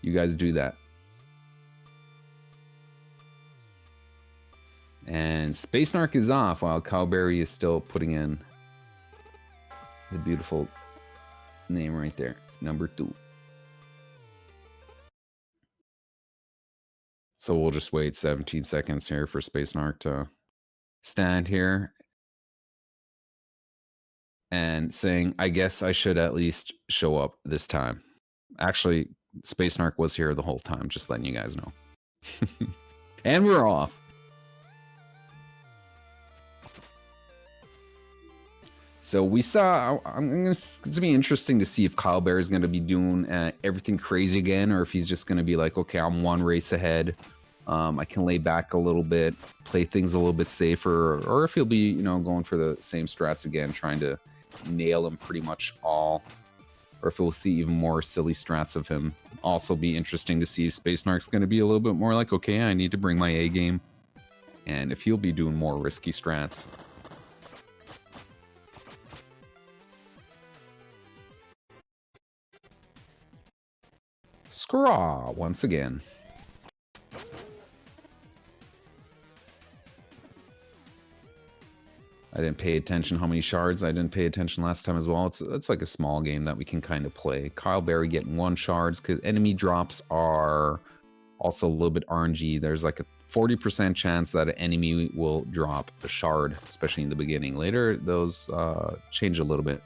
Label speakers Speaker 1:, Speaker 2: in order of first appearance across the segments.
Speaker 1: You guys do that. And Spacenarc is off while Kyleberry is still putting in the beautiful name right there, number 2. So we'll just wait 17 seconds here for Spacenarc to stand here and saying, I guess I should at least show up this time. Actually, Spacenarc was here the whole time, just letting you guys know. And we're off. So we saw, it's going to be interesting to see if Kyleberry is going to be doing everything crazy again, or if he's just going to be like, okay, I'm one race ahead. I can lay back a little bit, play things a little bit safer, or if he'll be, you know, going for the same strats again, trying to nail them pretty much all, or if we'll see even more silly strats of him. Also be interesting to see if Spacenarc's going to be a little bit more like, okay, I need to bring my A game, and if he'll be doing more risky strats. Scraw once again. I didn't pay attention how many shards. I didn't pay attention last time as well. It's like a small game that we can kind of play. Kyleberry getting 1 shards because enemy drops are also a little bit RNG. There's like a 40% chance that an enemy will drop a shard, especially in the beginning. Later, those change a little bit.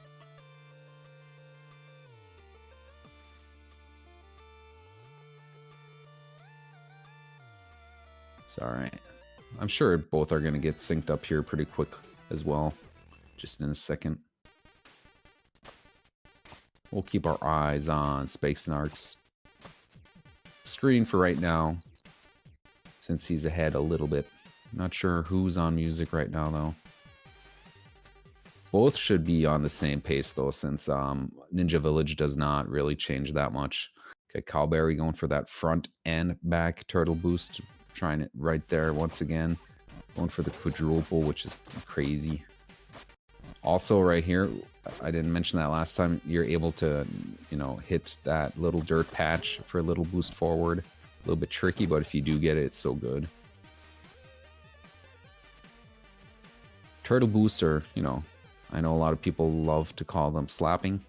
Speaker 1: It's all right. I'm sure both are going to get synced up here pretty quick as well, just in a second. We'll keep our eyes on Spacenarc's screen for right now, since he's ahead a little bit. Not sure who's on music right now, though. Both should be on the same pace, though, since Ninja Village does not really change that much. Okay, Kyleberry going for that front and back turtle boost, trying it right there once again. Going for the quadruple, which is crazy. Also, right here, I didn't mention that last time, you're able to, you know, hit that little dirt patch for a little boost forward. A little bit tricky, but if you do get it, it's so good. Turtle boosts are, you know, I know a lot of people love to call them slapping.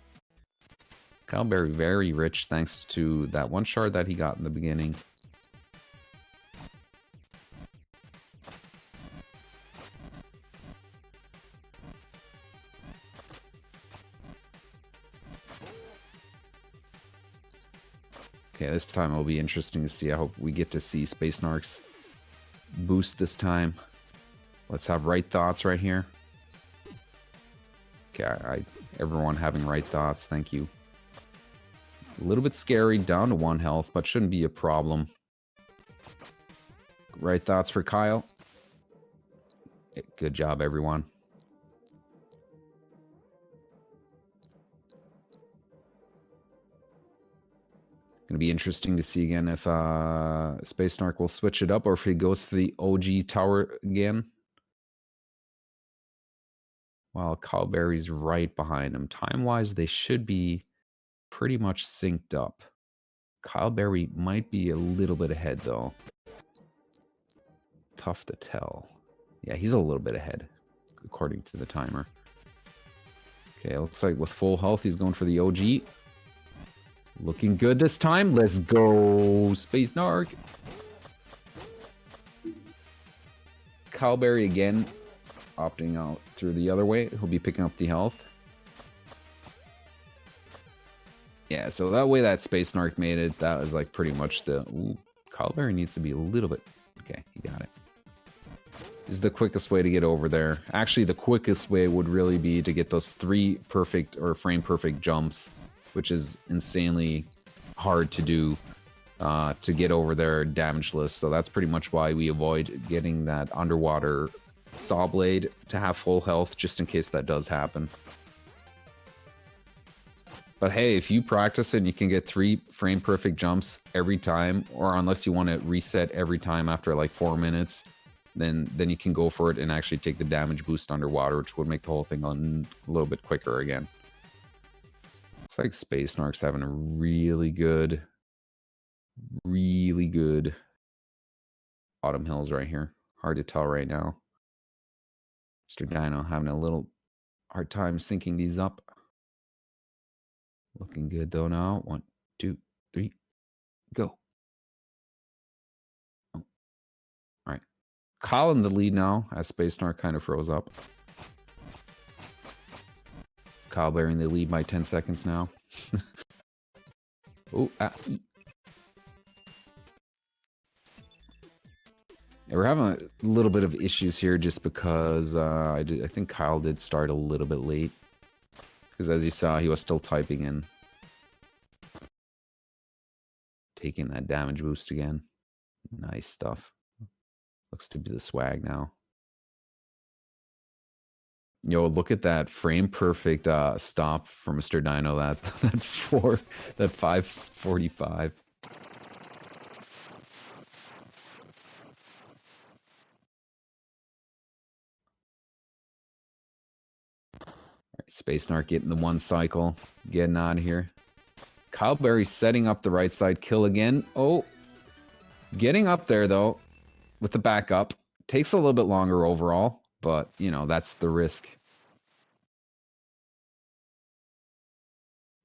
Speaker 1: Kyleberry very rich thanks to that 1 shard that he got in the beginning. Okay, this time it'll be interesting to see. I hope we get to see Spacenarc's boost this time. Let's have right thoughts right here. Okay, everyone having right thoughts. Thank you. A little bit scary, down to 1 health, but shouldn't be a problem. Right thoughts for Kyle. Good job, everyone. Going to be interesting to see again if Spacenarc will switch it up or if he goes to the OG tower again. While Kyleberry's right behind him. Time-wise, they should be pretty much synced up. Kyleberry might be a little bit ahead, though. Tough to tell. Yeah, he's a little bit ahead, according to the timer. Okay, looks like with full health, he's going for the OG. Looking good this time. Let's go, Spacenarc. Kyleberry again, opting out through the other way. He'll be picking up the health. Yeah, so that way that Spacenarc made it, that was like pretty much the... Ooh, Kyleberry needs to be a little bit... Okay, he got it. Is the quickest way to get over there. Actually, the quickest way would really be to get those 3 perfect or frame perfect jumps, which is insanely hard to do to get over there damageless. So that's pretty much why we avoid getting that underwater saw blade to have full health, just in case that does happen. But hey, if you practice it and you can get 3 frame perfect jumps every time, or unless you want to reset every time after like 4 minutes, then you can go for it and actually take the damage boost underwater, which would make the whole thing a little bit quicker again. Looks like Spacenarc's having a really good really good Autumn Hills right here. Hard to tell right now. Mr. Dino having a little hard time syncing these up. Looking good though now. 1, 2, 3, go. Oh. All right. Kyle in the lead now as Spacenarc kind of froze up. Kyleberry in the lead by 10 seconds now. Oh, yeah, we're having a little bit of issues here just because I think Kyle did start a little bit late. Because as you saw, he was still typing in. Taking that damage boost again. Nice stuff. Looks to be the swag now. Yo, look at that frame perfect stop for Mr. Dino. That 545. Right, Spacenarc getting the 1 cycle, getting out of here. Kyleberry setting up the right side kill again. Oh, getting up there though with the backup. Takes a little bit longer overall, but you know, that's the risk.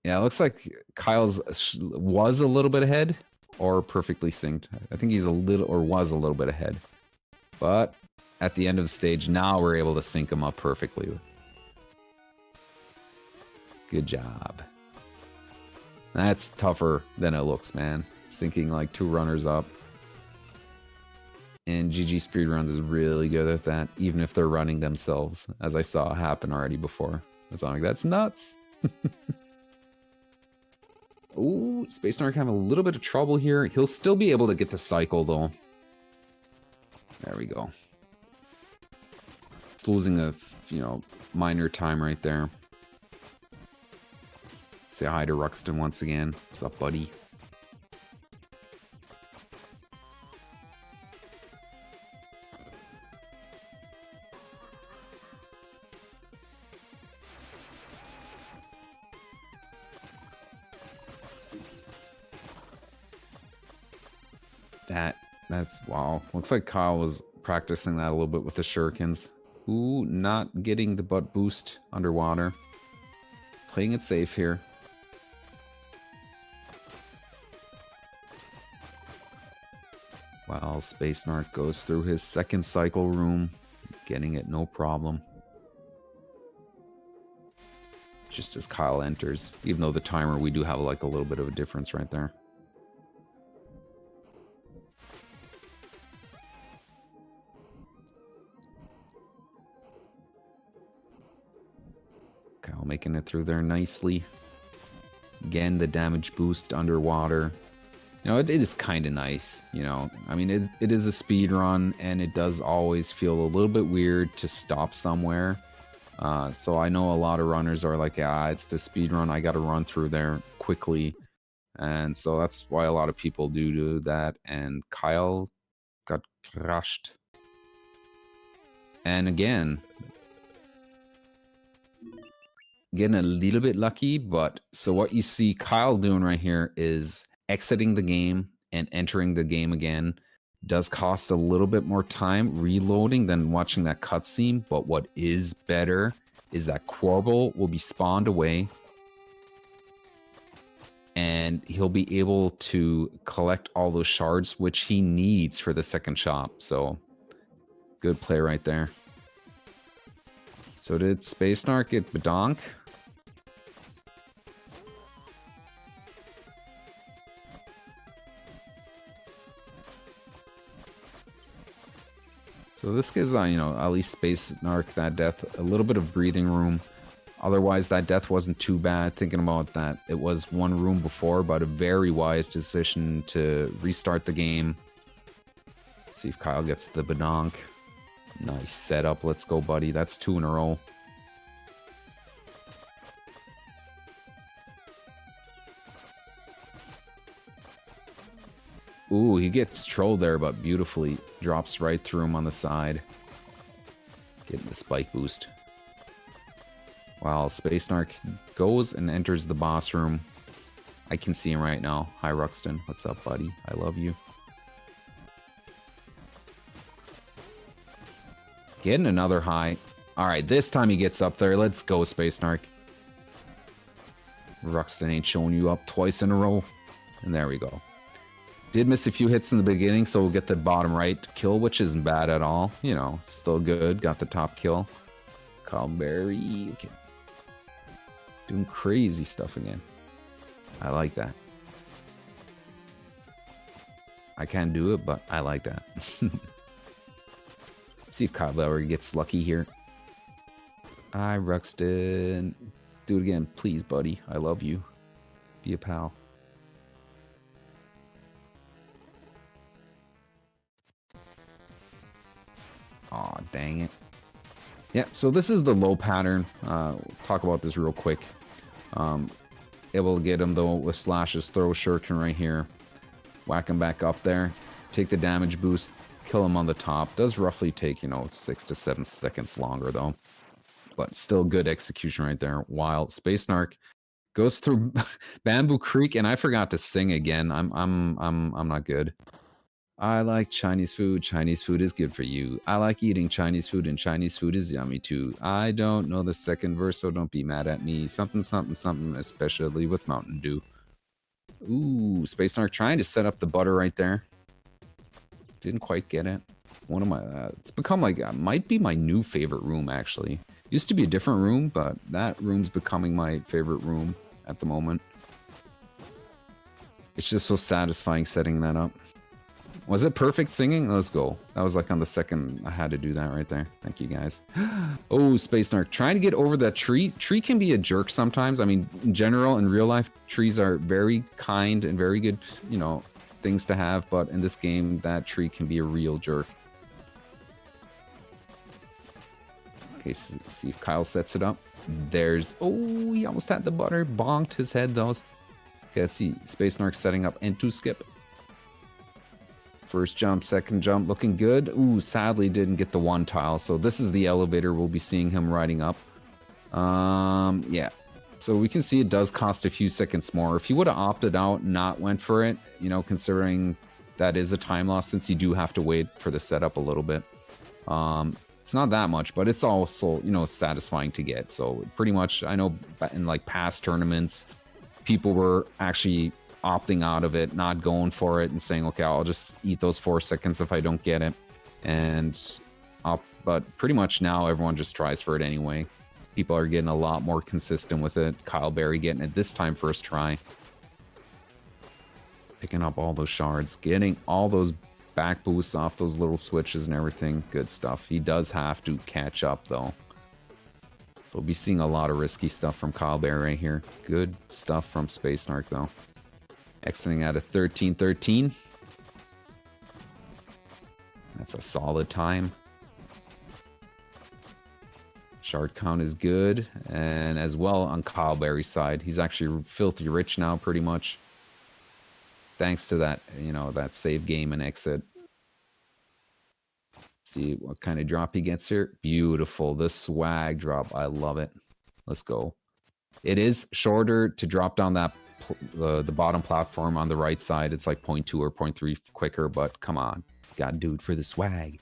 Speaker 1: Yeah, it looks like Kyle's was a little bit ahead or perfectly synced. I think he's a little or was a little bit ahead. But at the end of the stage, now we're able to sync him up perfectly. Good job. That's tougher than it looks, man. Syncing like 2 runners up. And GG Speedruns is really good at that, even if they're running themselves, as I saw happen already before. It's like, that's nuts. Ooh, Spacenarc having a little bit of trouble here. He'll still be able to get the cycle, though. There we go. It's losing a, minor time right there. Say hi to Ruxton once again. What's up, buddy? That's wow. Looks like Kyle was practicing that a little bit with the shurikens. Ooh, not getting the butt boost underwater. Playing it safe here. While Spacenarc goes through his 2nd cycle room, getting it no problem. Just as Kyle enters, even though the timer, we do have like a little bit of a difference right there. Kyle making it through there nicely. Again, the damage boost underwater. It is kind of nice, I mean, it is a speed run, and it does always feel a little bit weird to stop somewhere. So I know a lot of runners are like, yeah, it's the speed run, I got to run through there quickly. And so that's why a lot of people do that. And Kyle got crushed. And again, getting a little bit lucky, but so what you see Kyle doing right here is exiting the game and entering the game again. Does cost a little bit more time reloading than watching that cutscene, but what is better is that Quarble will be spawned away and he'll be able to collect all those shards, which he needs for the 2nd shop. So good play right there. So did Spacenarc get Badonk? So this gives, at least Spacenarc that death a little bit of breathing room. Otherwise, that death wasn't too bad. Thinking about that, it was 1 room before, but a very wise decision to restart the game. See if Kyle gets the Badonk. Nice setup. Let's go, buddy. That's 2 in a row. Ooh, he gets trolled there, but beautifully drops right through him on the side. Getting the spike boost. While Spacenarc goes and enters the boss room. I can see him right now. Hi, Ruxton. What's up, buddy? I love you. Getting another high. All right, this time he gets up there. Let's go, Spacenarc. Ruxton ain't showing you up twice in a row. And there we go. Did miss a few hits in the beginning, so we'll get the bottom right kill, which isn't bad at all. You know, still good. Got the top kill. Kyleberry. Okay. Doing crazy stuff again. I like that. I can't do it, but I like that. See if Kyleberry gets lucky here. Hi, Ruxton. Do it again, please, buddy. I love you. Be a pal. Aw, dang it. Yeah, so this is the low pattern. We'll talk about this real quick. Able to get him, though, with slashes. Throw shuriken right here. Whack him back up there. Take the damage boost. Kill him on the top. Does roughly take, you know, 6 to 7 seconds longer, though. But still good execution right there. While Spacenarc goes through Bamboo Creek, and I forgot to sing again. I'm not good. I like Chinese food. Chinese food is good for you. I like eating Chinese food, and Chinese food is yummy too. I don't know the second verse, so don't be mad at me. Something, something, something, especially with Mountain Dew. Ooh, Spacenarc trying to set up the butter right there. Didn't quite get it. One of my, it's become like, might be my new favorite room actually. Used to be a different room, but that room's becoming my favorite room at the moment. It's just so satisfying setting that up. Was it perfect singing? Let's go. That was like on the second I had to do that right there. Thank you guys. Oh, Spacenarc. Trying to get over that tree. Tree can be a jerk sometimes. I mean, in general, in real life, trees are very kind and very good, you know, things to have. But in this game, that tree can be a real jerk. Okay, so let's see if Kyle sets it up. There's... Oh, he almost had the butter. Bonked his head, though. Okay, let's see. Spacenarc setting up into skip. First jump, second jump, looking good. Ooh, sadly didn't get the one tile. So this is the elevator we'll be seeing him riding up. Yeah. So we can see it does cost a few seconds more. If he would have opted out, not went for it, you know, considering that is a time loss since you do have to wait for the setup a little bit. It's not that much, but it's also, you know, satisfying to get. So pretty much, I know in like past tournaments, people were actually opting out of it, not going for it, and saying, okay, I'll just eat those 4 seconds if I don't get it. And but pretty much now everyone just tries for it anyway. People are getting a lot more consistent with it. Kyleberry getting it this time first try. Picking up all those shards, getting all those back boosts off those little switches and everything. Good stuff. He does have to catch up though. So we'll be seeing a lot of risky stuff from Kyleberry right here. Good stuff from Spacenarc though. Exiting out of 13-13. That's a solid time. Shard count is good. And as well on Kyleberry's side, he's actually filthy rich now pretty much. Thanks to that, you know, that save game and exit. See what kind of drop he gets here. Beautiful. The swag drop. I love it. Let's go. It is shorter to drop down that the bottom platform on the right side. It's like 0.2 or 0.3 quicker, but come on. Gotta do it for the swag.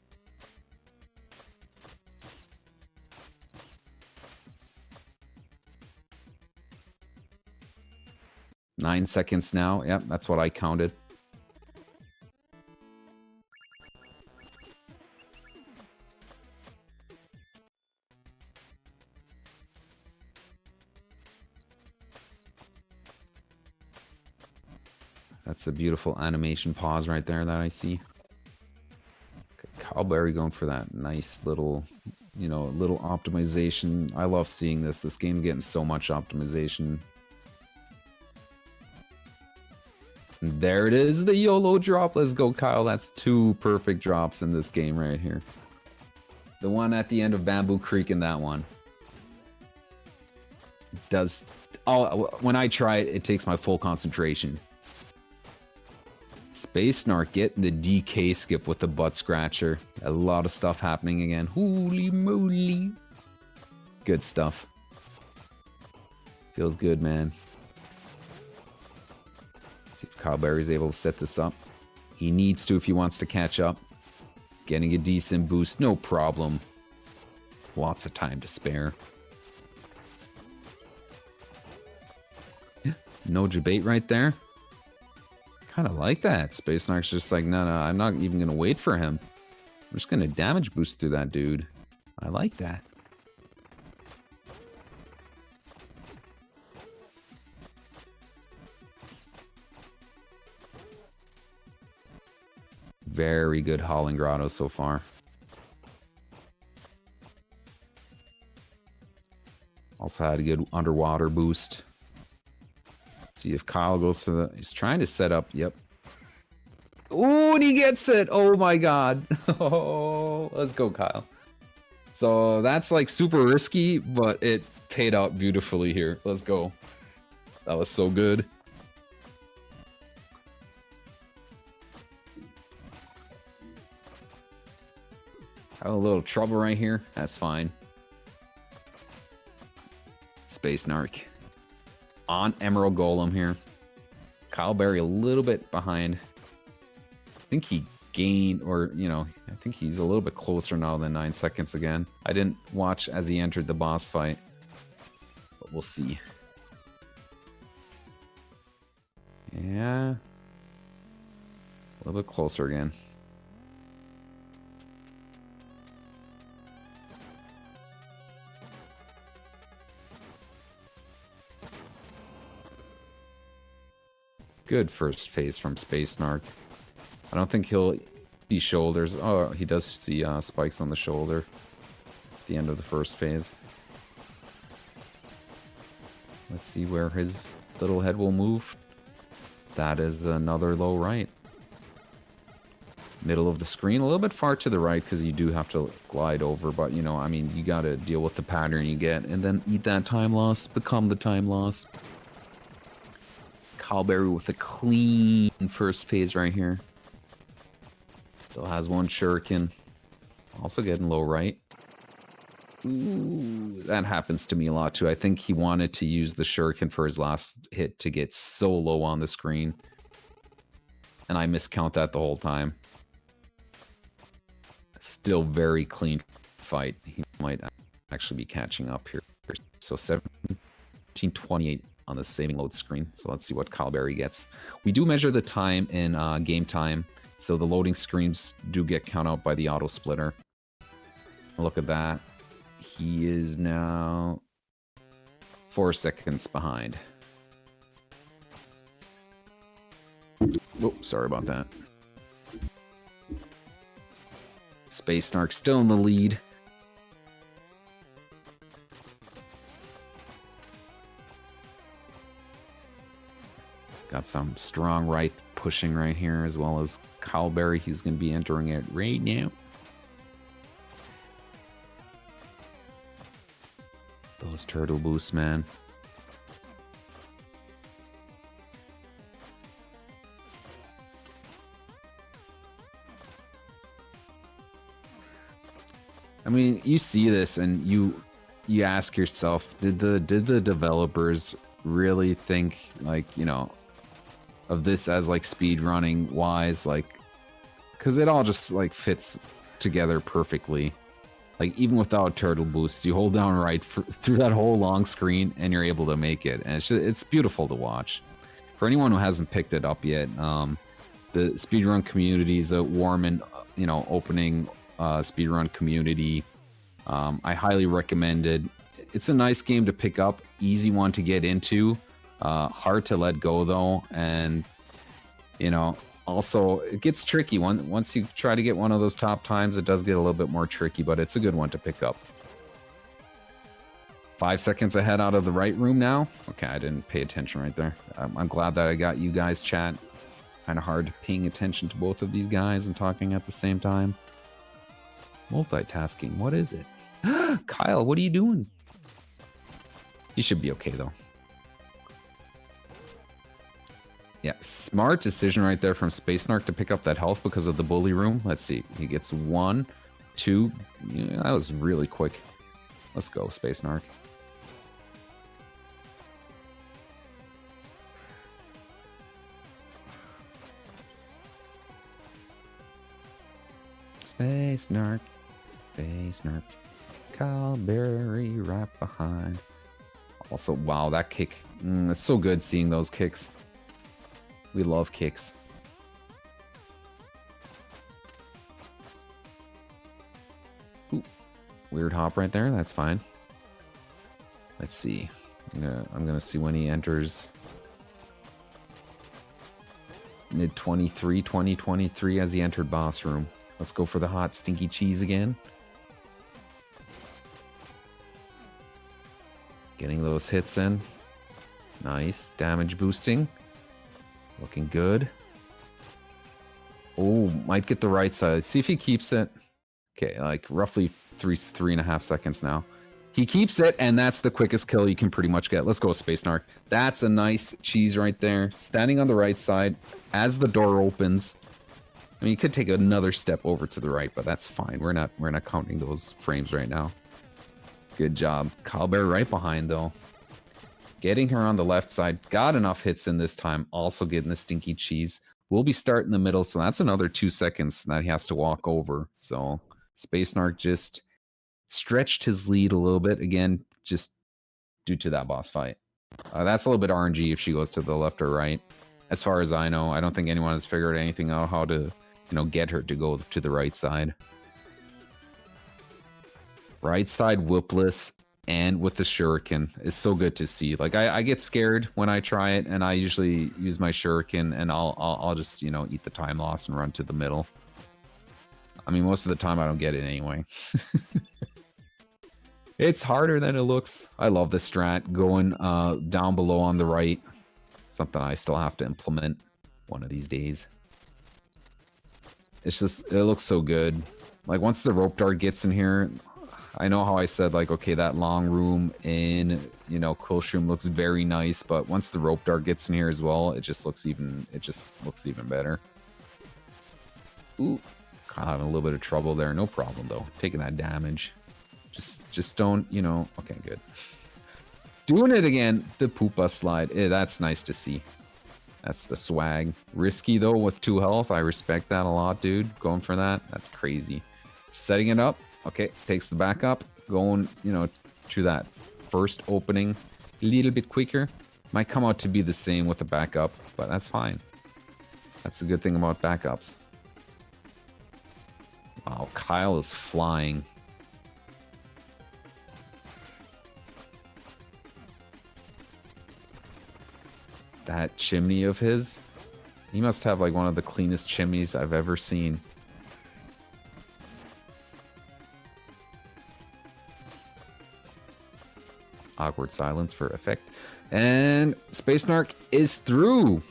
Speaker 1: Nine seconds now. Yep, that's what I counted. That's a beautiful animation pause right there that I see. Okay, Kyleberry going for that nice little, you know, little optimization. I love seeing this. This game's getting so much optimization. And there it is, the YOLO drop. Let's go, Kyle. That's 2 perfect drops in this game right here. The one at the end of Bamboo Creek and that one. Does... Oh, when I try it, it takes my full concentration. Spacenarc getting the DK skip with the butt scratcher. A lot of stuff happening again. Holy moly. Good stuff. Feels good, man. Kyleberry's able to set this up. He needs to if he wants to catch up. Getting a decent boost, no problem. Lots of time to spare. No debate right there. Kind of like that. Spacenarc's just like, no, I'm not even going to wait for him. I'm just going to damage boost through that dude. I like that. Very good Howling Grotto so far. Also had a good underwater boost. See if Kyle goes for the... He's trying to set up. Yep. Ooh, and he gets it. Oh my god. Oh, let's go, Kyle. So that's like super risky, but it paid out beautifully here. Let's go. That was so good. Have a little trouble right here. That's fine. Spacenarc. On Emerald Golem here. Kyleberry a little bit behind. I think he gained, or, you know, I think he's a little bit closer now than 9 seconds again. I didn't watch as he entered the boss fight. But we'll see. Yeah. A little bit closer again. Good first phase from Spacenarc. I don't think he'll see shoulders. Oh, he does see spikes on the shoulder at the end of the first phase. Let's see where his little head will move. That is another low right. Middle of the screen, a little bit far to the right because you do have to glide over, but you know, I mean, you got to deal with the pattern you get and then eat that time loss, become the time loss. Kyleberry with a clean first phase right here. Still has one shuriken. Also getting low right. Ooh, that happens to me a lot too. I think he wanted to use the shuriken for his last hit to get so low on the screen. And I miscount that the whole time. Still very clean fight. He might actually be catching up here. So 17:28 on the saving load screen. So let's see what Kyleberry gets. We do measure the time in game time. So the loading screens do get counted out by the auto splitter. Look at that. He is now 4 seconds behind. Oh, sorry about that. Spacenarc still in the lead. Got some strong right pushing right here, as well as Kyleberry. He's going to be entering it right now. Those turtle boosts, man. I mean, you see this and you ask yourself, did the developers really think, like, you know, of this as like speed running wise, like, because it all just like fits together perfectly. Like, even without turtle boosts, you hold down right through that whole long screen and you're able to make it, and it's beautiful to watch. For anyone who hasn't picked it up yet, the speedrun community is a warm and, you know, opening speedrun community. I highly recommend it. It's a nice game to pick up, easy one to get into. Hard to let go though, and you know, also it gets tricky. Once you try to get one of those top times, it does get a little bit more tricky, but it's a good one to pick up. 5 seconds ahead out of the right room now. Okay, I didn't pay attention right there. I'm glad that I got you guys chat. Kind of hard paying attention to both of these guys and talking at the same time. Multitasking, what is it? Kyle, what are you doing? You should be okay though. Yeah, smart decision right there from Spacenarc to pick up that health because of the bully room. Let's see. He gets 1, 2. Yeah, that was really quick. Let's go, Spacenarc. Spacenarc. Spacenarc. Kyleberry right behind. Also, wow, that kick. It's so good seeing those kicks. We love kicks. Ooh, weird hop right there. That's fine. Let's see. I'm gonna see when he enters. Mid 2023 as he entered boss room. Let's go for the hot stinky cheese again. Getting those hits in. Nice. Damage boosting. Looking good. Oh, might get the right side. See if he keeps it. Okay, like roughly 3.5 seconds now. He keeps it, and that's the quickest kill you can pretty much get. Let's go with Spacenarc. That's a nice cheese right there. Standing on the right side as the door opens. I mean, you could take another step over to the right, but that's fine. We're not counting those frames right now. Good job. Kyleberry right behind, though. Getting her on the left side. Got enough hits in this time. Also getting the stinky cheese. We'll be starting in the middle, so that's another 2 seconds that he has to walk over. So Spacenarc just stretched his lead a little bit, again, just due to that boss fight. That's a little bit RNG if she goes to the left or right. As far as I know, I don't think anyone has figured anything out how to, get her to go to the right side. Right side whipless and with the shuriken is so good to see. Like I get scared when I try it, and I usually use my shuriken, and I'll just eat the time loss and run to the middle. I mean, most of the time I don't get it anyway. It's harder than it looks. I love the strat going down below on the right. Something I still have to implement one of these days. It's just, it looks so good. Like once the rope dart gets in here, I know how I said like, okay, that long room in, Quillshroom looks very nice, but once the rope dart gets in here as well, it just looks even better. Ooh, Kyle having a little bit of trouble there. No problem though. Taking that damage. Just don't, okay, good. Doing it again, the Poopa slide. That's nice to see. That's the swag. Risky, though, with 2 health. I respect that a lot, dude. Going for that. That's crazy. Setting it up. Okay, takes the back up. Going, to that first opening a little bit quicker. Might come out to be the same with the backup, but that's fine. That's the good thing about backups. Wow, Kyle is flying. That chimney of his, he must have like one of the cleanest chimneys I've ever seen. Awkward silence for effect. And Spacenarc is through.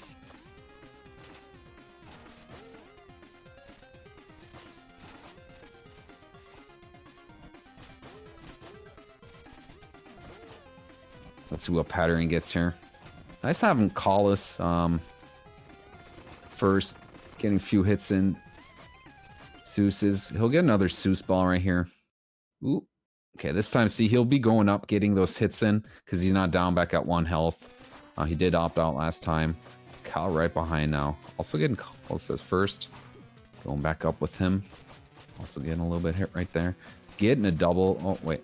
Speaker 1: Let's see what pattern he gets here. Nice having Collis first, getting a few hits in. Seuss's. He'll get another Seuss ball right here. Ooh. Okay, this time, see, he'll be going up, getting those hits in, because he's not down back at 1 health. He did opt out last time. Kyle right behind now. Also getting Collis as first. Going back up with him. Also getting a little bit hit right there. Getting a double. Oh, wait.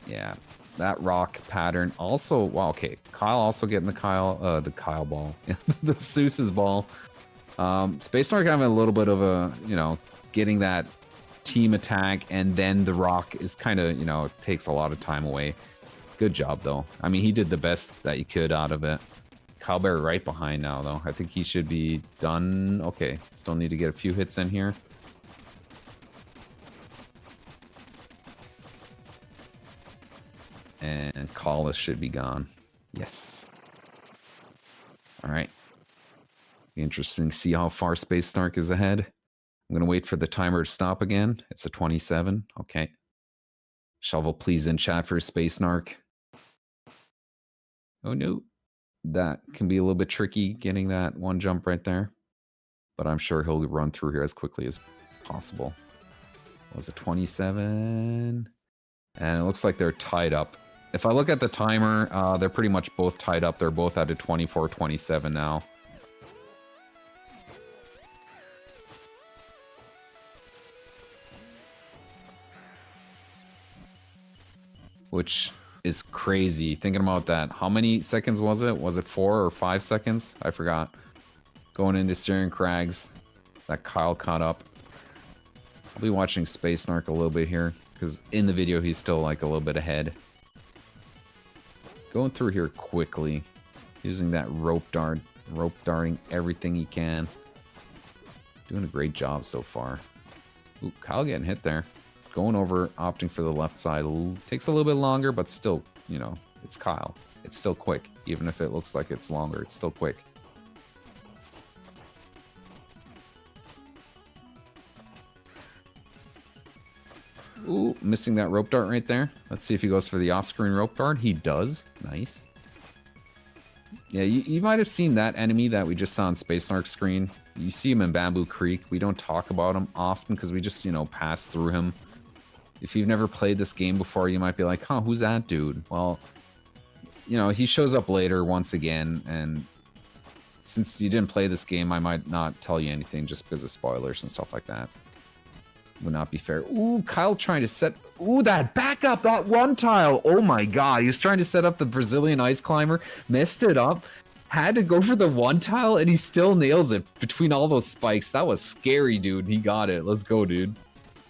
Speaker 1: Yeah. That rock pattern also, wow, okay. Kyle also getting the Kyle ball. The Seuss's ball. Spacenarc having a little bit of a, getting that team attack, and then the rock is kind of, takes a lot of time away. Good job, though. I mean, he did the best that he could out of it. Kyleberry right behind now, though. I think he should be done. Okay, still need to get a few hits in here. And Collis should be gone. Yes. All right. Interesting to see how far Spacenarc is ahead. I'm going to wait for the timer to stop again. It's a 27. Okay. Shovel, please, in chat for Spacenarc. Oh, no. That can be a little bit tricky, getting that one jump right there. But I'm sure he'll run through here as quickly as possible. Was it 27? And it looks like they're tied up. If I look at the timer, they're pretty much both tied up. They're both at a 24-27 now. which is crazy. Thinking about that. How many seconds was it? Was it 4 or 5 seconds? I forgot. Going into Syrian Crags. That Kyle caught up. I'll be watching Spacenarc a little bit here, because in the video he's still like a little bit ahead. Going through here quickly. Using that rope darting everything he can. Doing a great job so far. Ooh, Kyle getting hit there. Going over, opting for the left side. Takes a little bit longer, but still, you know, it's Kyle. It's still quick. Even if it looks like it's longer, it's still quick. Ooh, missing that rope dart right there. Let's see if he goes for the off-screen rope dart. He does. Nice. Yeah, you might have seen that enemy that we just saw on Spacenarc's screen. You see him in Bamboo Creek. We don't talk about him often because we just, you know, pass through him. If you've never played this game before, you might be like, huh, who's that dude? Well, you know, he shows up later once again, and since you didn't play this game, I might not tell you anything just because of spoilers and stuff like that. Would not be fair. Ooh, Kyle trying to set... Ooh, that back up, that one tile. Oh my god, he was trying to set up the Brazilian ice climber, messed it up, had to go for the one tile, and he still nails it between all those spikes. That was scary, dude. He got it. Let's go, dude.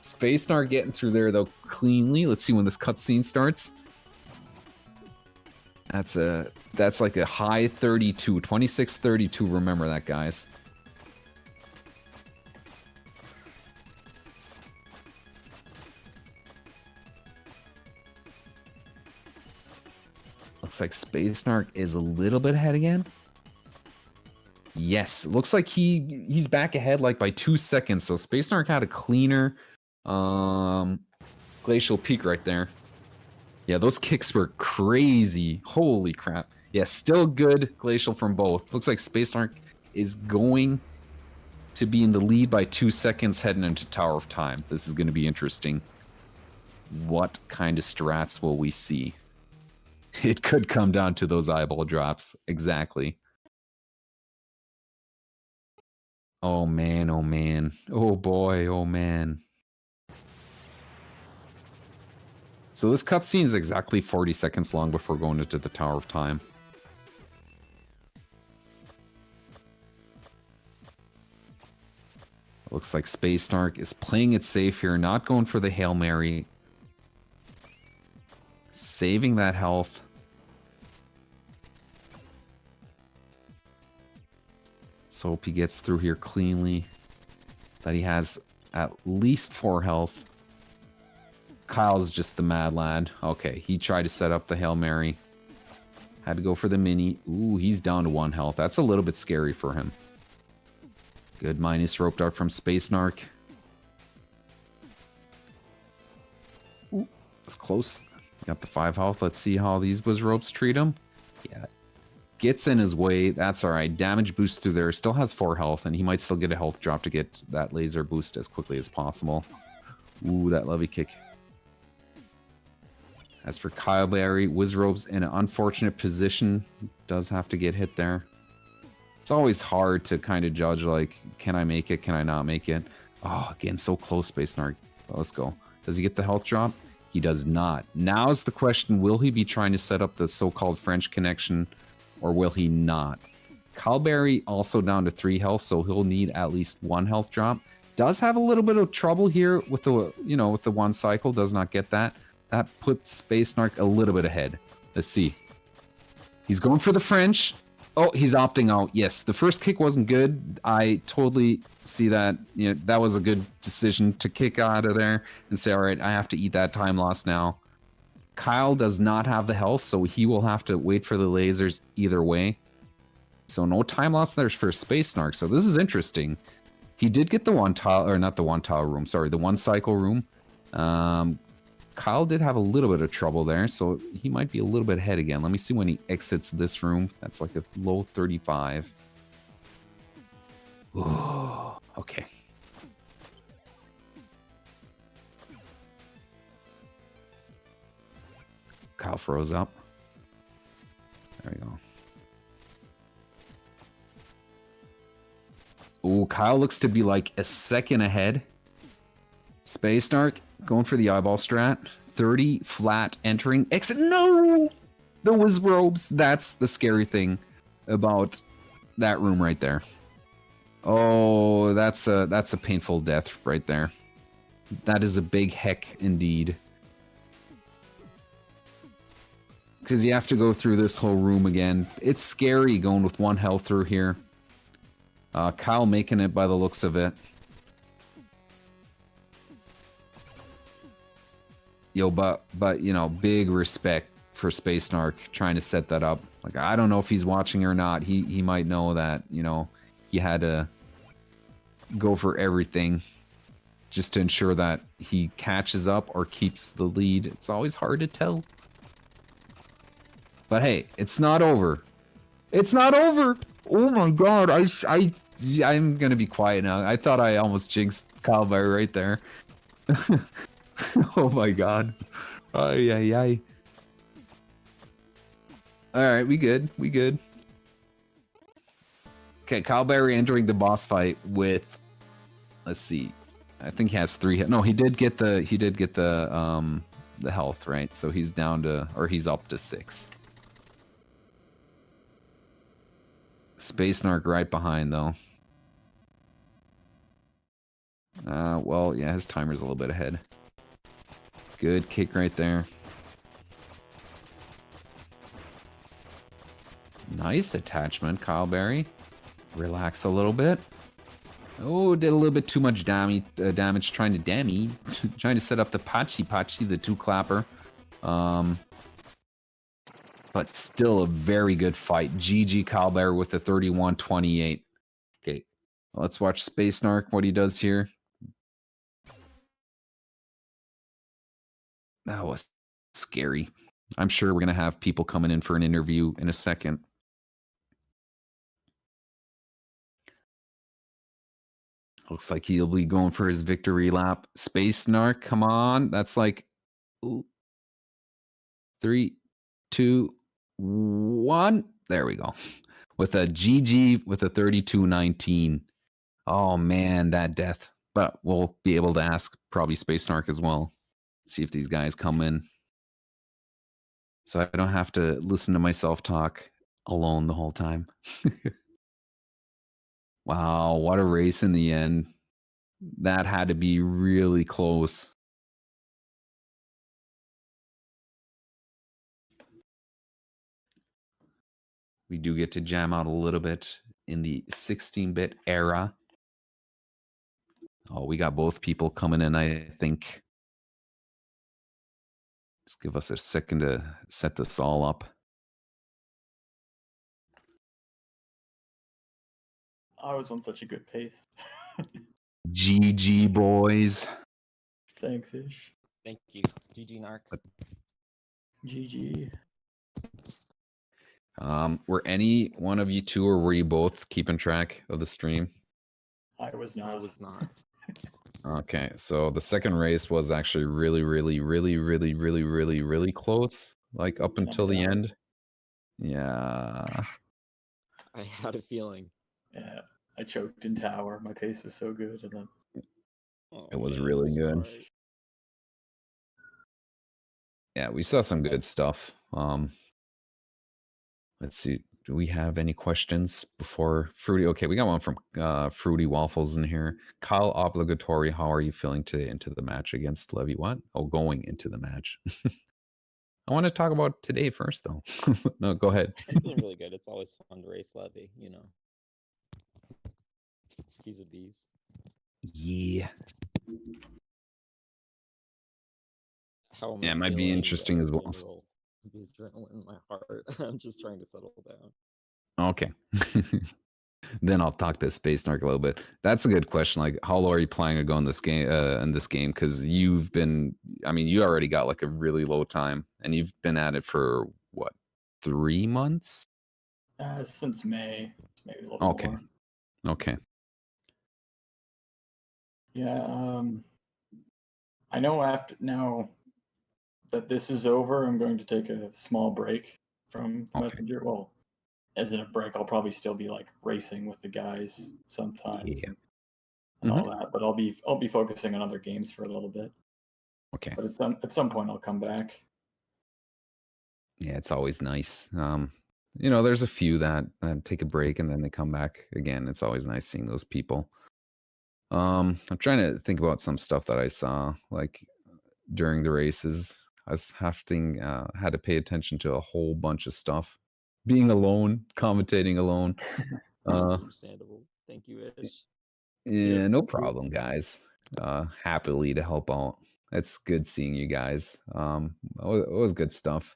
Speaker 1: Spacenarc getting through there, though, cleanly. Let's see when this cutscene starts. That's like a high 32, 26-32. Remember that, guys. Looks like Spacenarc is a little bit ahead again. Yes, looks like he's back ahead like by 2 seconds. So Spacenarc had a cleaner glacial peak right there. Yeah, those kicks were crazy. Holy crap. Yeah, still good glacial from both. Looks like Spacenarc is going to be in the lead by 2 seconds heading into Tower of Time. This is going to be interesting. What kind of strats will we see? It could come down to those eyeball drops. Exactly. Oh man, oh man. Oh boy, oh man. So this cutscene is exactly 40 seconds long before going into the Tower of Time. It looks like Spacenarc is playing it safe here, not going for the Hail Mary. Saving that health. Let's hope he gets through here cleanly. That he has at least 4 health. Kyle's just the mad lad. Okay, he tried to set up the Hail Mary. Had to go for the mini. Ooh, he's down to 1 health. That's a little bit scary for him. Good minus rope dart from Spacenarc. Ooh, that's close. Got the 5 health. Let's see how these Wiz ropes treat him. Yeah. Gets in his way. That's alright. Damage boost through there. Still has 4 health, and he might still get a health drop to get that laser boost as quickly as possible. Ooh, that levy kick. As for Kyleberry, Wizrobe's in an unfortunate position. Does have to get hit there. It's always hard to kind of judge, like, can I make it? Can I not make it? Oh, again, so close, Spacenarc. Let's go. Does he get the health drop? He does not. Now's the question, will he be trying to set up the so-called French connection, or will he not? Kyleberry also down to 3 health, so he'll need at least 1 health drop. Does have a little bit of trouble here with the, with the 1 cycle. Does not get that. That puts Spacenarc a little bit ahead. Let's see. He's going for the French. Oh, he's opting out. Yes, the first kick wasn't good. I totally see that. That was a good decision to kick out of there and say, all right, I have to eat that time loss now. Kyle does not have the health, so he will have to wait for the lasers either way. So no time loss there for Spacenarc. So this is interesting. He did get the 1 tile, or not the 1 tile room, sorry, the 1 cycle room. Kyle did have a little bit of trouble there, so he might be a little bit ahead again. Let me see when he exits this room. That's like a low 35. Ooh, okay. Kyle froze up. There we go. Ooh, Kyle looks to be like a second ahead. Spacenarc going for the eyeball strat. 30 flat entering exit. No! The Wizrobes. That's the scary thing about that room right there. Oh, that's a painful death right there. That is a big heck indeed. Because you have to go through this whole room again. It's scary going with 1 health through here. Kyle making it by the looks of it. Yo, but you know, big respect for Spacenarc trying to set that up. Like, I don't know if he's watching or not. He might know that, you know, he had to go for everything just to ensure that he catches up or keeps the lead. It's always hard to tell. But hey, it's not over. It's not over. Oh my god, I'm gonna be quiet now. I thought I almost jinxed Kyleberry right there. Oh my god. Ay, ay, ay. Alright, we good. We good. Okay, Kyleberry entering the boss fight with, let's see. I think he has 3 hit. No, he did get the health, right? So he's down to, or he's up to 6. Spacenarc right behind though. Well, yeah, his timer's a little bit ahead. Good kick right there. Nice attachment, Kyleberry. Relax a little bit. Oh, did a little bit too much damage trying to set up the Pachi, the 2-clapper. But still a very good fight. GG Kyleberry with the 31-28. Okay, let's watch Spacenarc, what he does here. That was scary. I'm sure we're going to have people coming in for an interview in a second. Looks like he'll be going for his victory lap. Spacenarc, come on. That's like 3, 2, 1. There we go. With a GG with a 32-19. Oh man, that death. But we'll be able to ask probably Spacenarc as well. See if these guys come in. So I don't have to listen to myself talk alone the whole time. Wow, what a race in the end. That had to be really close. We do get to jam out a little bit in the 16-bit era. Oh, we got both people coming in, I think. Just give us a second to set this all up.
Speaker 2: I was on such a good pace.
Speaker 1: GG, boys.
Speaker 2: Thanks, Ish.
Speaker 3: Thank you. GG Narc.
Speaker 2: GG.
Speaker 1: Were any one of you two, or were you both keeping track of the stream?
Speaker 2: I was not.
Speaker 3: I was not.
Speaker 1: Okay, so the second race was actually really close, like up until the end. Yeah.
Speaker 3: I had a feeling.
Speaker 2: Yeah, I choked in tower. My pace was so good, and then
Speaker 1: It was really good. Yeah, we saw some good stuff. Let's see. Do we have any questions before Fruity? Okay, we got one from Fruity Waffles in here. Kyle Obligatory, how are you feeling today into the match against Levy? What? Oh, going into the match. I want to talk about today first, though. No, go ahead.
Speaker 3: I'm feeling really good. It's always fun to race Levy, you know. He's a beast.
Speaker 1: Yeah.
Speaker 3: How am
Speaker 1: Yeah,
Speaker 3: I
Speaker 1: it might be
Speaker 3: feeling?
Speaker 1: interesting as well.
Speaker 3: General, the adrenaline in my heart. I'm just trying to settle down.
Speaker 1: Okay. Then I'll talk to Spacenarc a little bit. That's a good question. Like, how low are you planning to go in this game? Because you've been, I mean, you already got like a really low time, and you've been at it for what, 3 months?
Speaker 2: Since May, maybe a little more.
Speaker 1: Okay.
Speaker 2: Yeah. I know after now that this is over, I'm going to take a small break from Messenger. Well, as in a break, I'll probably still be like racing with the guys sometimes and all that, but I'll be focusing on other games for a little bit.
Speaker 1: Okay.
Speaker 2: But at some point, I'll come back.
Speaker 1: Yeah, it's always nice. There's a few that take a break and then they come back again. It's always nice seeing those people. I'm trying to think about some stuff that I saw like during the races. I was had to pay attention to a whole bunch of stuff. Being alone, commentating alone.
Speaker 3: Understandable. Thank you, Ish.
Speaker 1: Yeah,
Speaker 2: Yes,
Speaker 1: no
Speaker 2: thank you.
Speaker 1: problem, guys. Happily to help out. It's good seeing you guys. It was good stuff.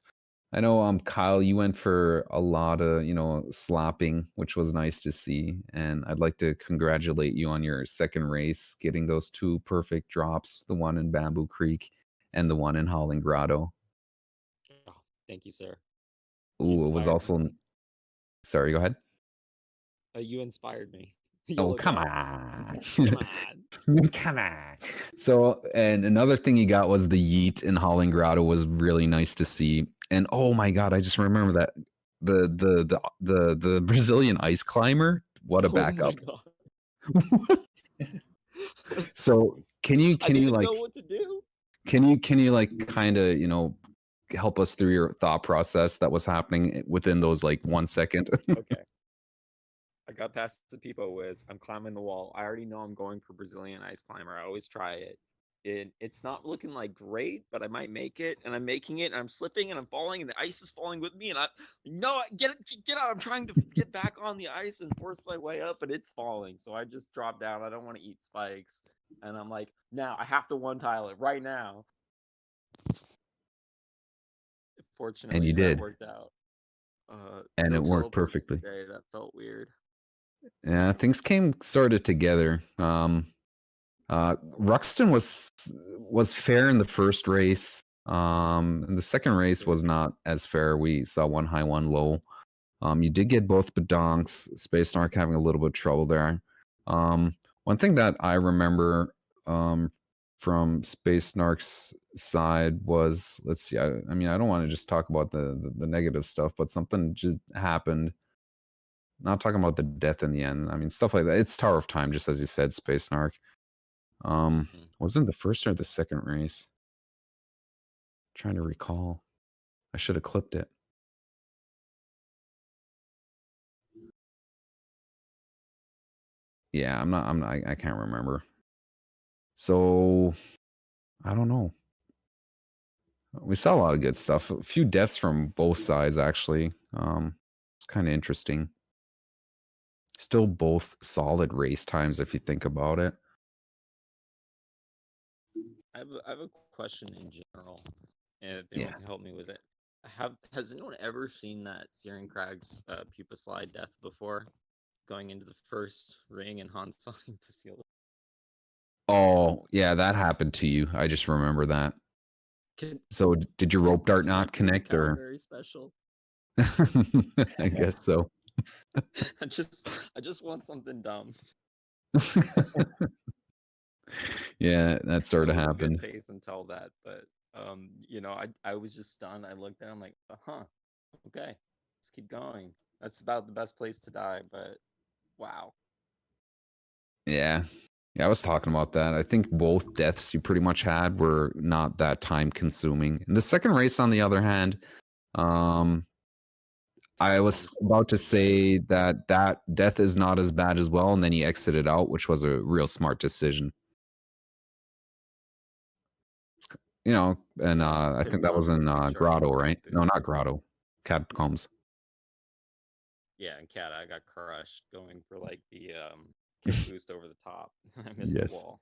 Speaker 1: I know, Kyle, you went for a lot of, slapping, which was nice to see. And I'd like to congratulate you on your second race, getting those two perfect drops, the one in Bamboo Creek and the one in Howling Grotto.
Speaker 3: Oh, thank you, sir. You
Speaker 1: Ooh, it was
Speaker 3: inspired
Speaker 1: also,
Speaker 3: me.
Speaker 1: sorry, go ahead.
Speaker 3: You inspired me.
Speaker 1: Oh,
Speaker 3: YOLO
Speaker 1: come
Speaker 3: go.
Speaker 1: on.
Speaker 3: Come on.
Speaker 1: Come on. So, and another thing you got was the yeet in Howling Grotto was really nice to see. And oh my God, I just remember that the Brazilian ice climber. What a
Speaker 3: Oh my
Speaker 1: backup.
Speaker 3: god.
Speaker 1: So
Speaker 3: I
Speaker 1: can you
Speaker 3: didn't
Speaker 1: like
Speaker 3: know what to do.
Speaker 1: can you like kind of, help us through your thought process that was happening within those like 1 second?
Speaker 3: Okay. I got past the peepo whiz. I'm climbing the wall. I already know I'm going for Brazilian ice climber. I always try it. It's not looking like great, but I might make it. And I'm making it. And I'm slipping and I'm falling, and the ice is falling with me. And I no get out. I'm trying to get back on the ice and force my way up, but it's falling. So I just drop down. I don't want to eat spikes. And I'm like, now I have to one tile it right now.
Speaker 1: And
Speaker 3: Fortunately,
Speaker 1: you
Speaker 3: that
Speaker 1: did.
Speaker 3: worked out.
Speaker 1: And
Speaker 3: No
Speaker 1: it worked
Speaker 3: teleports
Speaker 1: perfectly.
Speaker 3: today. That felt weird.
Speaker 1: Yeah, things came sort of together. Ruxton was fair in the first race. And the second race was not as fair. We saw one high, one low. You did get both badonks. Spacenarc having a little bit of trouble there. One thing that I remember from Spacenarc's side was, let's see. I mean, I don't want to just talk about the negative stuff, but something just happened. Not talking about the death in the end. I mean, stuff like that. It's Tower of Time, just as you said, Spacenarc. Wasn't the first or the second race? Trying to recall. I should have clipped it. Yeah, I can't remember. So I don't know. We saw a lot of good stuff. A few deaths from both sides, actually. It's kind of interesting. Still both solid race times if you think about it.
Speaker 3: I have a question in general, and if anyone
Speaker 1: Yeah.
Speaker 3: can help me with it. Has anyone ever seen that Searing Crag's pupa slide death before, going into the first ring and Han signing to seal it?
Speaker 1: Oh, yeah, that happened to you. I just remember that. So did your rope dart
Speaker 3: Can I
Speaker 1: not
Speaker 3: pull the
Speaker 1: connect, or?
Speaker 3: Kyleberry special?
Speaker 1: I guess so.
Speaker 3: I just want something dumb.
Speaker 1: Yeah, that sort
Speaker 3: It
Speaker 1: of
Speaker 3: was a good
Speaker 1: happened.
Speaker 3: pace until that, but I was just stunned. I looked at it, I'm like, okay, let's keep going. That's about the best place to die, but wow.
Speaker 1: Yeah. Yeah, I was talking about that. I think both deaths you pretty much had were not that time consuming. In the second race, on the other hand, I was about to say that death is not as bad as well, and then he exited out, which was a real smart decision. And I think that was in Grotto, right? No, not Grotto. Catacombs.
Speaker 3: Yeah, and Cat, I got crushed going for like the kick boost over the top. I missed the
Speaker 1: Yes.
Speaker 3: wall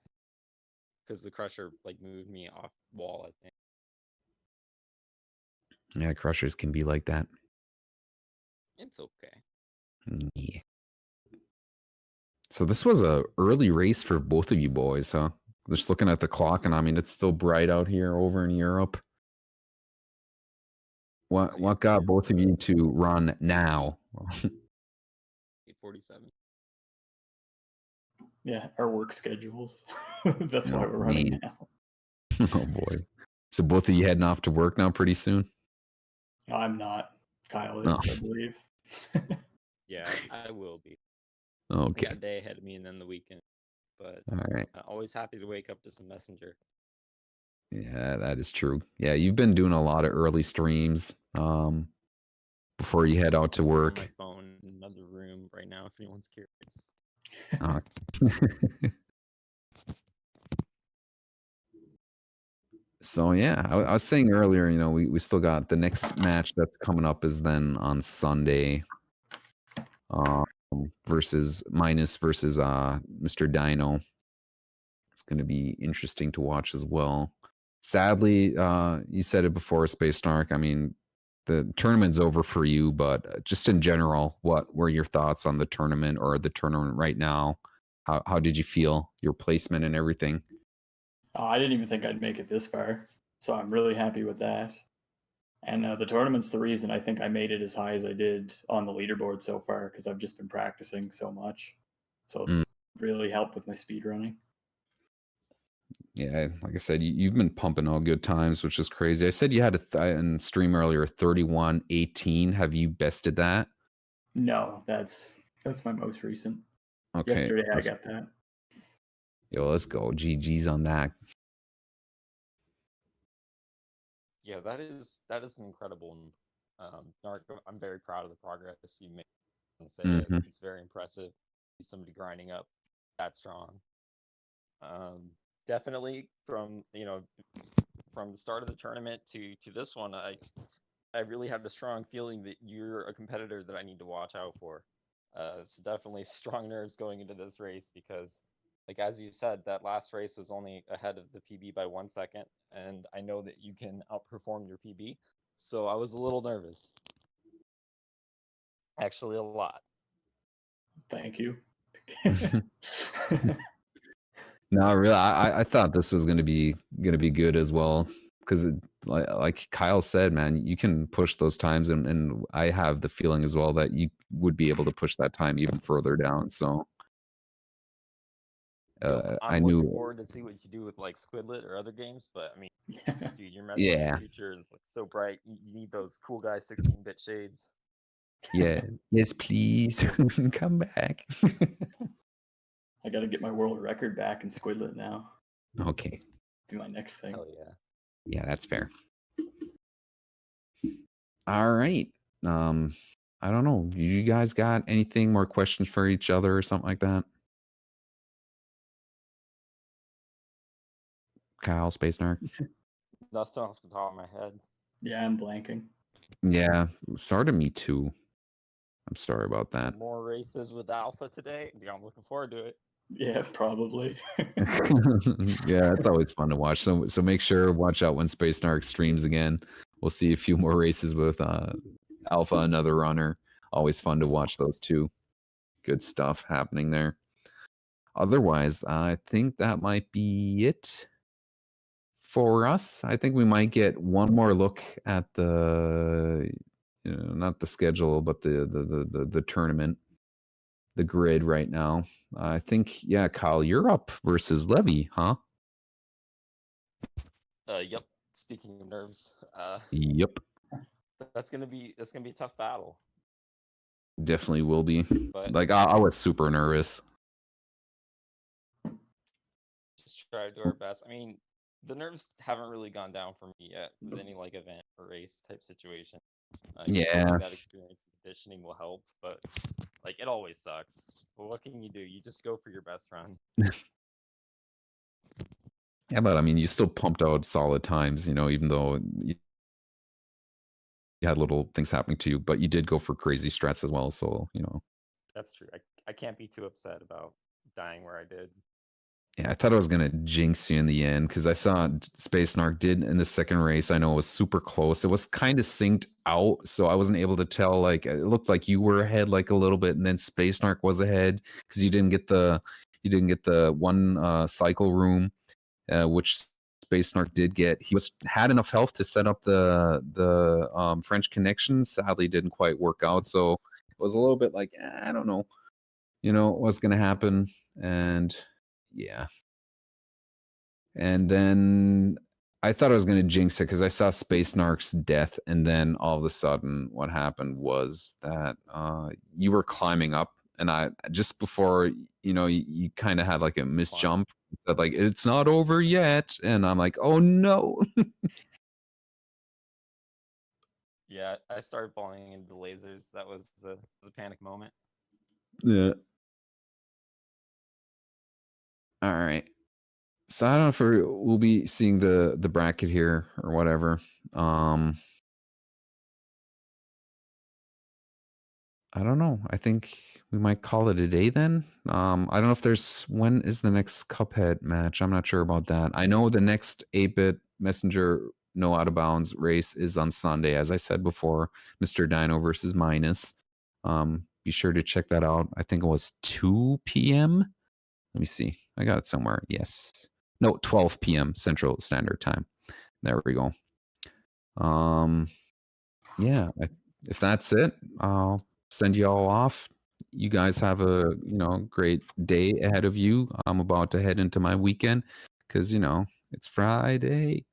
Speaker 3: because the crusher like moved me off wall, I think.
Speaker 1: Yeah, crushers can be like that.
Speaker 3: It's okay.
Speaker 1: Yeah. So this was a early race for both of you boys, huh? Just looking at the clock, and I mean, it's still bright out here over in Europe. What got both of you to run now?
Speaker 3: 8:47.
Speaker 2: Yeah, our work schedules. That's why we're running now.
Speaker 1: Oh boy. So both of you heading off to work now pretty soon?
Speaker 2: I'm not. Kyle is, I believe.
Speaker 3: Yeah, I will be.
Speaker 1: Okay.
Speaker 3: I got a day ahead of me and then the weekend. But
Speaker 1: all right.
Speaker 3: always happy to wake up to some messenger.
Speaker 1: Yeah, that is true. Yeah, you've been doing a lot of early streams before you head out to
Speaker 3: On
Speaker 1: work.
Speaker 3: my phone in another room right now, if anyone's curious.
Speaker 1: Uh, so yeah, I was saying earlier, you know, we still got the next match that's coming up is then on Sunday, um, versus Mr. Dino. It's going to be interesting to watch as well. Sadly, you said it before, Spacenarc. I mean, the tournament's over for you, but just in general, what were your thoughts on the tournament or the tournament right now? How did you feel? Your placement and everything?
Speaker 2: I didn't even think I'd make it this far, so I'm really happy with that. And the tournament's the reason I think I made it as high as I did on the leaderboard so far, because I've just been practicing so much. So it's really helped with my speed running.
Speaker 1: Yeah, like I said, you've been pumping all good times, which is crazy. I said you had in stream earlier 31:18. Have you bested that?
Speaker 2: No, that's my most recent.
Speaker 1: Okay.
Speaker 2: Yesterday I got that.
Speaker 1: Yo, let's go. GG's on that.
Speaker 3: Yeah, that is an incredible. Narc, I'm very proud of the progress you made. And say it's very impressive. See somebody grinding up that strong. Definitely from from the start of the tournament to this one, I really had a strong feeling that you're a competitor that I need to watch out for. So definitely strong nerves going into this race because, like as you said, that last race was only ahead of the PB by 1 second, and I know that you can outperform your PB. So I was a little nervous. Actually, a lot.
Speaker 2: Thank you.
Speaker 1: No, really, I thought this was gonna be good as well because like Kyle said, man, you can push those times, and I have the feeling as well that you would be able to push that time even further down. So
Speaker 3: I'm looking forward to see what you do with like Squidlet or other games, but I mean, dude, your Messenger future is like so bright. You need those cool guy 16-bit shades.
Speaker 1: Yeah. Yes, please. Come back.
Speaker 2: I got to get my world record back in Squidlet now.
Speaker 1: Okay.
Speaker 2: Do my next thing.
Speaker 3: Hell yeah.
Speaker 1: Yeah, that's fair. All right. I don't know. You guys got anything more questions for each other or something like that? Kyle, Spacenarc?
Speaker 3: Nothing off the top of my head.
Speaker 2: Yeah, I'm blanking.
Speaker 1: Yeah, started me too. I'm sorry about that.
Speaker 3: More races with Alpha today. Yeah, I'm looking forward to it.
Speaker 2: Yeah, probably.
Speaker 1: Yeah, it's always fun to watch. So make sure watch out when Spacenarc streams again. We'll see a few more races with Alpha, another runner. Always fun to watch those two. Good stuff happening there. Otherwise, I think that might be it for us. I think we might get one more look at the, not the schedule, but the tournament, the grid right now. I think, yeah, Kyle, you're up versus Levy, huh?
Speaker 3: Yep. Speaking of nerves,
Speaker 1: Yep,
Speaker 3: that's gonna be a tough battle.
Speaker 1: definitely will be.
Speaker 3: But
Speaker 1: like I was super nervous.
Speaker 3: just try to do our best. I mean, the nerves haven't really gone down for me yet with any like event or race type situation.
Speaker 1: Yeah.
Speaker 3: That experience and conditioning will help, but like it always sucks. But what can you do? You just go for your best run.
Speaker 1: Yeah, but I mean, you still pumped out solid times, even though you had little things happening to you, but you did go for crazy strats as well. So,
Speaker 3: That's true. I can't be too upset about dying where I did.
Speaker 1: Yeah, I thought I was going to jinx you in the end because I saw Spacenarc did in the second race. I know it was super close. It was kind of synced out, so I wasn't able to tell. Like, it looked like you were ahead like a little bit, and then Spacenarc was ahead because you didn't get the one cycle room, which Spacenarc did get. He had enough health to set up the French connection. Sadly, didn't quite work out. So it was a little bit like, I don't know, what's going to happen, and yeah. And then I thought I was going to jinx it because I saw Spacenarc's death, and then all of a sudden, what happened was that you were climbing up, and I just before you kind of had like a miss jump, said like it's not over yet, and I'm like, oh no.
Speaker 3: Yeah, I started falling into the lasers. That was a panic moment.
Speaker 1: Yeah. All right. So I don't know if we'll be seeing the bracket here or whatever. I don't know. I think we might call it a day then. I don't know if when is the next Cuphead match? I'm not sure about that. I know the next 8-bit Messenger No Out of Bounds race is on Sunday, as I said before, Mr. Dino versus Minus. Be sure to check that out. I think it was 2 p.m. Let me see. I got it somewhere. Yes. No, 12 p.m. Central Standard Time. There we go. Yeah, if that's it, I'll send you all off. You guys have a great day ahead of you. I'm about to head into my weekend because it's Friday.